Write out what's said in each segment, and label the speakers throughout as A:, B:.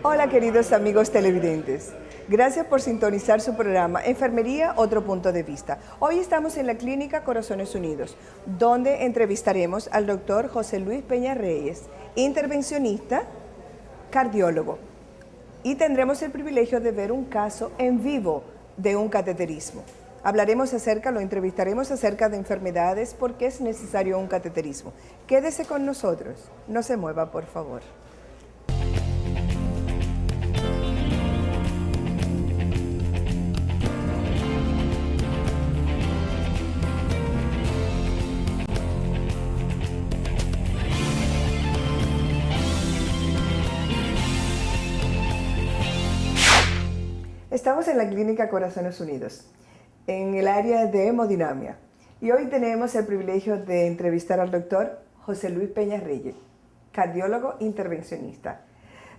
A: Hola queridos amigos televidentes, gracias por sintonizar su programa Enfermería, otro punto de vista. Hoy estamos en la Clínica Corazones Unidos, donde entrevistaremos al doctor José Luis Peña Reyes, intervencionista, cardiólogo, y tendremos el privilegio de ver un caso en vivo de un cateterismo. Lo entrevistaremos acerca de enfermedades, por qué es necesario un cateterismo. Quédese con nosotros, no se mueva por favor. Estamos en la Clínica Corazones Unidos, en el área de hemodinamia, y hoy tenemos el privilegio de entrevistar al doctor José Luis Peña Reyes, cardiólogo intervencionista.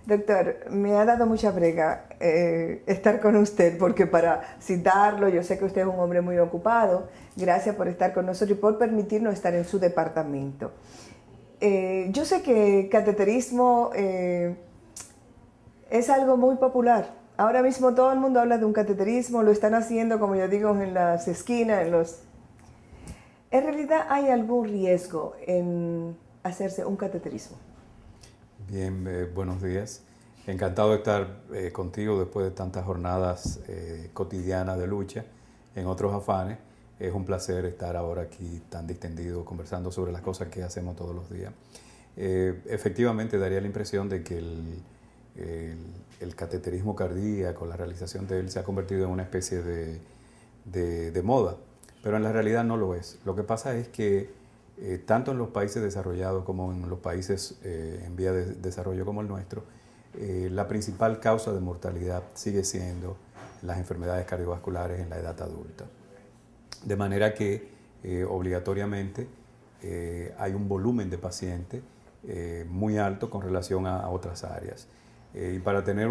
A: Doctor, me ha dado mucha brega estar con usted, porque para citarlo, yo sé que usted es un hombre muy ocupado. Gracias por estar con nosotros y por permitirnos estar en su departamento. Yo sé que cateterismo es algo muy popular. Ahora mismo todo el mundo habla de un cateterismo, lo están haciendo, como yo digo, en las esquinas, ¿En realidad hay algún riesgo en hacerse un cateterismo?
B: Bien, buenos días. Encantado de estar contigo después de tantas jornadas cotidianas de lucha en otros afanes. Es un placer estar ahora aquí tan distendido conversando sobre las cosas que hacemos todos los días. Efectivamente daría la impresión de que el cateterismo cardíaco, la realización de él se ha convertido en una especie de moda, pero en la realidad no lo es. Lo que pasa es que tanto en los países desarrollados como en los países en vía de desarrollo como el nuestro, la principal causa de mortalidad sigue siendo las enfermedades cardiovasculares en la edad adulta. De manera que obligatoriamente hay un volumen de pacientes muy alto con relación a otras áreas. Y para tener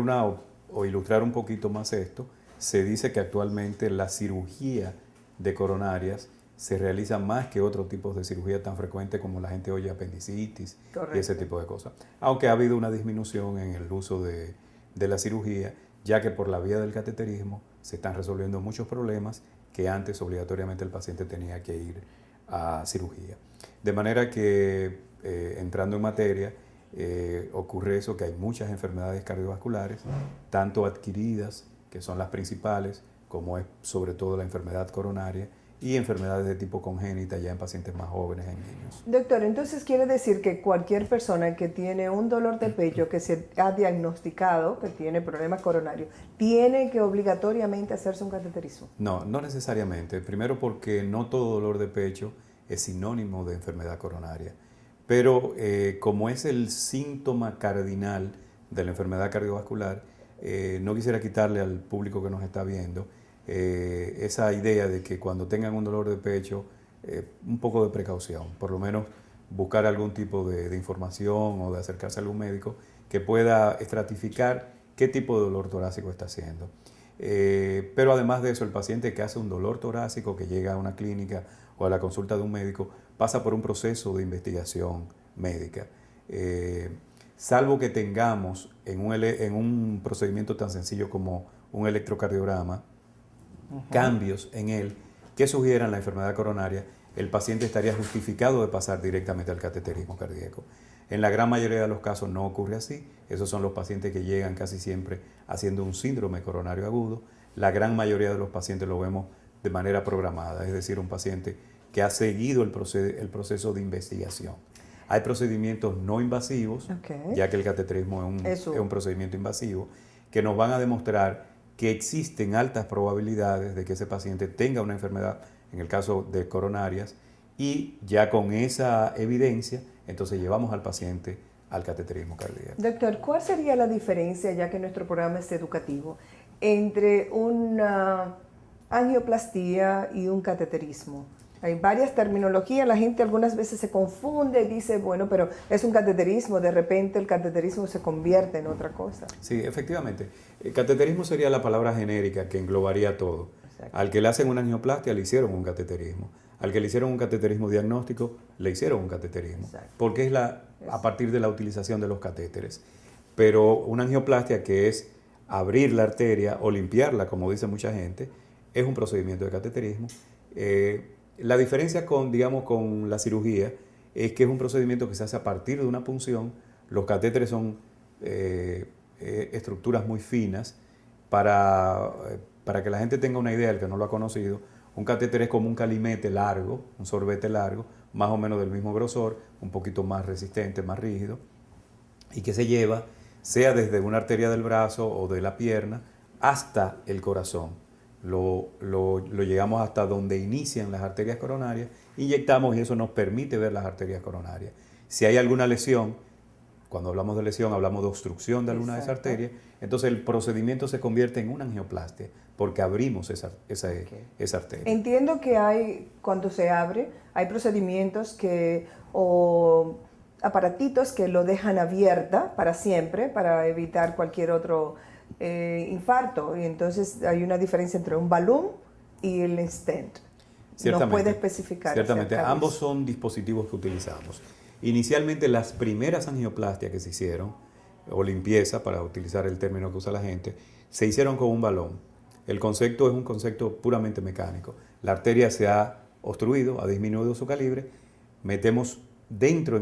B: o ilustrar un poquito más esto, se dice que actualmente la cirugía de coronarias se realiza más que otros tipos de cirugía tan frecuentes como la gente oye apendicitis. Correcto. Y ese tipo de cosas. Aunque ha habido una disminución en el uso de la cirugía, ya que por la vía del cateterismo se están resolviendo muchos problemas que antes obligatoriamente el paciente tenía que ir a cirugía. De manera que, entrando en materia, ocurre eso, que hay muchas enfermedades cardiovasculares, tanto adquiridas, que son las principales, como es sobre todo la enfermedad coronaria, y enfermedades de tipo congénita ya en pacientes más jóvenes, en niños.
A: Doctor, entonces quiere decir que cualquier persona que tiene un dolor de pecho, que se ha diagnosticado que tiene problemas coronarios, tiene que obligatoriamente hacerse un cateterismo.
B: No, no necesariamente. Primero porque no todo dolor de pecho es sinónimo de enfermedad coronaria. Pero como es el síntoma cardinal de la enfermedad cardiovascular, no quisiera quitarle al público que nos está viendo esa idea de que cuando tengan un dolor de pecho, un poco de precaución, por lo menos buscar algún tipo de información o de acercarse a algún médico que pueda estratificar qué tipo de dolor torácico está haciendo. Pero además de eso, el paciente que hace un dolor torácico, que llega a una clínica o a la consulta de un médico, pasa por un proceso de investigación médica. Salvo que tengamos en un procedimiento tan sencillo como un electrocardiograma, cambios en él que sugieran la enfermedad coronaria, el paciente estaría justificado de pasar directamente al cateterismo cardíaco. En la gran mayoría de los casos no ocurre así. Esos son los pacientes que llegan casi siempre haciendo un síndrome coronario agudo. La gran mayoría de los pacientes lo vemos de manera programada, es decir, un paciente que ha seguido el proceso de investigación. Hay procedimientos no invasivos, ya que el cateterismo es un procedimiento invasivo, que nos van a demostrar que existen altas probabilidades de que ese paciente tenga una enfermedad, en el caso de coronarias, y ya con esa evidencia, entonces llevamos al paciente al cateterismo cardíaco.
A: Doctor, ¿cuál sería la diferencia, ya que nuestro programa es educativo, entre una angioplastía y un cateterismo? Hay varias terminologías, la gente algunas veces se confunde y dice, bueno, pero es un cateterismo, de repente el cateterismo se convierte en otra cosa.
B: Sí, efectivamente. El cateterismo sería la palabra genérica que englobaría todo. Exacto. Al que le hacen una angioplastia le hicieron un cateterismo. Al que le hicieron un cateterismo diagnóstico le hicieron un cateterismo. Exacto. Porque es a partir de la utilización de los catéteres. pero una angioplastia, que es abrir la arteria o limpiarla, como dice mucha gente, es un procedimiento de cateterismo. La diferencia con, digamos, con la cirugía es que es un procedimiento que se hace a partir de una punción. Los catéteres son estructuras muy finas. Para que la gente tenga una idea, el que no lo ha conocido, un catéter es como un calimete largo, un sorbete largo, más o menos del mismo grosor, un poquito más resistente, más rígido, y que se lleva, sea desde una arteria del brazo o de la pierna, hasta el corazón. Lo llegamos hasta donde inician las arterias coronarias, inyectamos y eso nos permite ver las arterias coronarias. Si hay alguna lesión, cuando hablamos de lesión hablamos de obstrucción de alguna de esas arterias, entonces el procedimiento se convierte en una angioplastia porque abrimos esa arteria.
A: Entiendo que cuando se abre, hay procedimientos o aparatitos que lo dejan abierta para siempre, para evitar cualquier otro infarto. Y entonces hay una diferencia entre un balón y el stent. ¿No puede especificar?
B: Ciertamente, ambos son dispositivos que utilizamos. Inicialmente las primeras angioplastias que se hicieron, o limpieza, para utilizar el término que usa la gente, se hicieron con un balón. El concepto es un concepto puramente mecánico. La arteria se ha obstruido, ha disminuido su calibre, metemos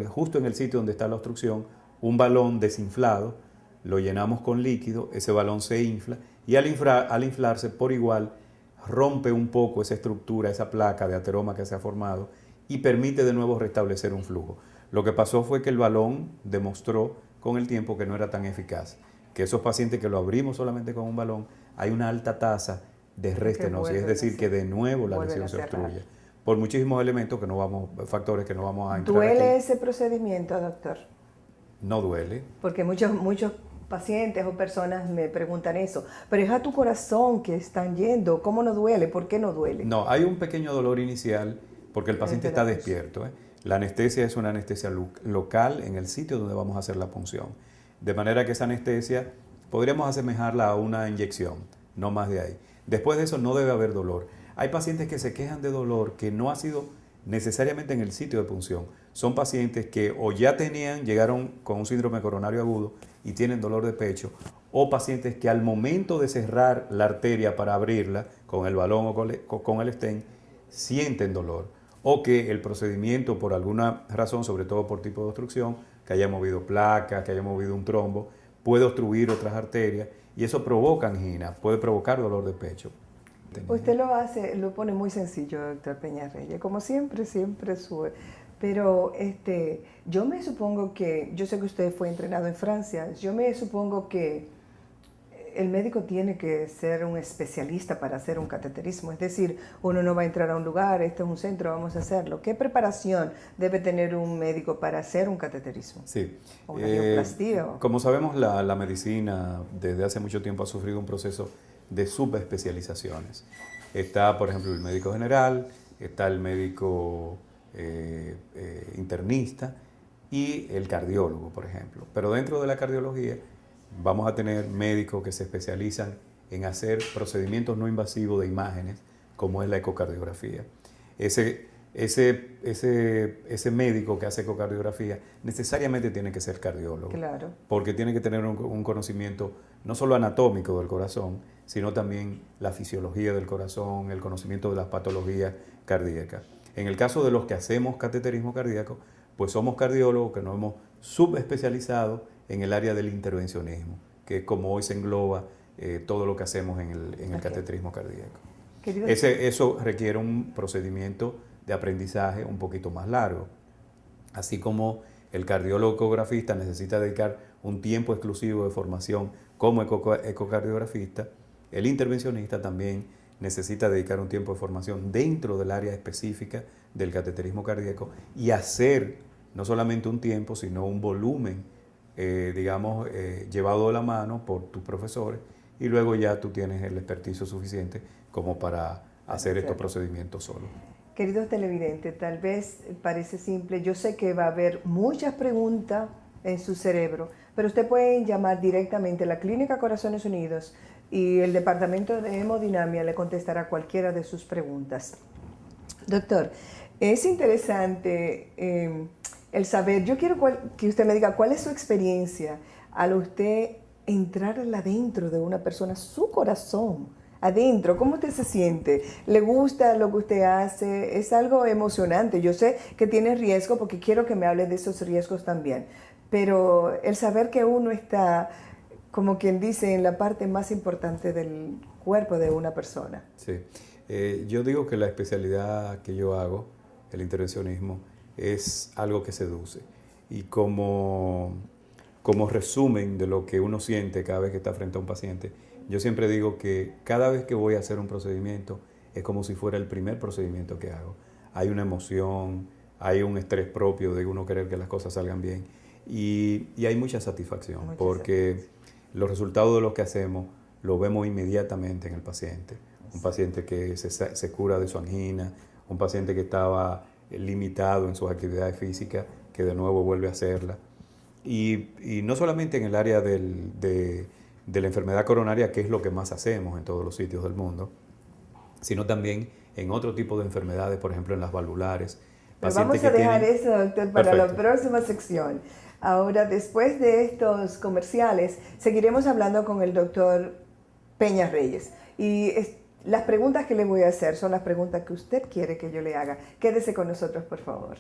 B: justo en el sitio donde está la obstrucción, un balón desinflado, lo llenamos con líquido, ese balón se infla y al inflarse por igual rompe un poco esa estructura, esa placa de ateroma que se ha formado y permite de nuevo restablecer un flujo. Lo que pasó fue que el balón demostró con el tiempo que no era tan eficaz, que esos pacientes que lo abrimos solamente con un balón, hay una alta tasa de restenosis, es decir, que de nuevo la lesión se obstruye. Por muchísimos elementos factores que no vamos a entrar
A: ¿Duele
B: aquí.
A: ese procedimiento, doctor?
B: No duele.
A: Porque muchos pacientes o personas me preguntan eso, pero es a tu corazón que están yendo, ¿cómo no duele? ¿Por qué no duele?
B: No, hay un pequeño dolor inicial porque el paciente está despierto. La anestesia es una anestesia local en el sitio donde vamos a hacer la punción. De manera que esa anestesia podríamos asemejarla a una inyección, no más de ahí. Después de eso no debe haber dolor. Hay pacientes que se quejan de dolor que no ha sido necesariamente en el sitio de punción. Son pacientes que o ya llegaron con un síndrome coronario agudo y tienen dolor de pecho, o pacientes que al momento de cerrar la arteria para abrirla con el balón o con el stent sienten dolor, o que el procedimiento por alguna razón, sobre todo por tipo de obstrucción, que haya movido placas, que haya movido un trombo, puede obstruir otras arterias y eso provoca angina, puede provocar dolor de pecho.
A: Usted lo pone muy sencillo, doctor Peñarreyes, como siempre sube. Pero yo me supongo que, yo sé que usted fue entrenado en Francia, yo me supongo que el médico tiene que ser un especialista para hacer un cateterismo. Es decir, uno no va a entrar a un lugar, este es un centro, vamos a hacerlo. ¿Qué preparación debe tener un médico para hacer un cateterismo?
B: Sí.
A: ¿O una angioplastía?
B: Como sabemos, la medicina desde hace mucho tiempo ha sufrido un proceso de subespecializaciones. Está, por ejemplo, el médico general, está el médico internista y el cardiólogo, por ejemplo. Pero dentro de la cardiología vamos a tener médicos que se especializan en hacer procedimientos no invasivos de imágenes, como es la ecocardiografía. Ese médico que hace ecocardiografía necesariamente tiene que ser cardiólogo,
A: claro,
B: porque tiene que tener un conocimiento no solo anatómico del corazón, sino también la fisiología del corazón, el conocimiento de las patologías cardíacas. En el caso de los que hacemos cateterismo cardíaco, pues somos cardiólogos que nos hemos subespecializado en el área del intervencionismo, que es como hoy se engloba todo lo que hacemos en el cateterismo cardíaco. Eso requiere un procedimiento de aprendizaje un poquito más largo. Así como el cardiólogo ecografista necesita dedicar un tiempo exclusivo de formación como ecocardiografista, el intervencionista también necesita dedicar un tiempo de formación dentro del área específica del cateterismo cardíaco y hacer no solamente un tiempo, sino un volumen, llevado de la mano por tus profesores, y luego ya tú tienes el experticio suficiente como para hacer estos procedimientos solo.
A: Queridos televidentes, tal vez parece simple, yo sé que va a haber muchas preguntas en su cerebro, pero usted puede llamar directamente a la Clínica Corazones Unidos y el Departamento de Hemodinamia le contestará cualquiera de sus preguntas. Doctor, es interesante el saber, yo quiero que usted me diga cuál es su experiencia al usted entrar adentro de una persona, su corazón, adentro, ¿cómo usted se siente? ¿Le gusta lo que usted hace? Es algo emocionante. Yo sé que tiene riesgo porque quiero que me hable de esos riesgos también, pero el saber que uno está, como quien dice, en la parte más importante del cuerpo de una persona.
B: Sí. Yo digo que la especialidad que yo hago, el intervencionismo, es algo que seduce. Y como resumen de lo que uno siente cada vez que está frente a un paciente, yo siempre digo que cada vez que voy a hacer un procedimiento es como si fuera el primer procedimiento que hago. Hay una emoción, hay un estrés propio de uno querer que las cosas salgan bien y hay mucha satisfacción porque los resultados de lo que hacemos lo vemos inmediatamente en el paciente. Un paciente que se cura de su angina, un paciente que estaba limitado en sus actividades físicas, que de nuevo vuelve a hacerla. Y no solamente en el área de la enfermedad coronaria, que es lo que más hacemos en todos los sitios del mundo, sino también en otro tipo de enfermedades, por ejemplo en las valvulares.
A: Pero vamos a dejar eso, doctor, para la próxima sección. Ahora, después de estos comerciales, seguiremos hablando con el doctor Peña Reyes. Y las preguntas que le voy a hacer son las preguntas que usted quiere que yo le haga. Quédese con nosotros, por favor.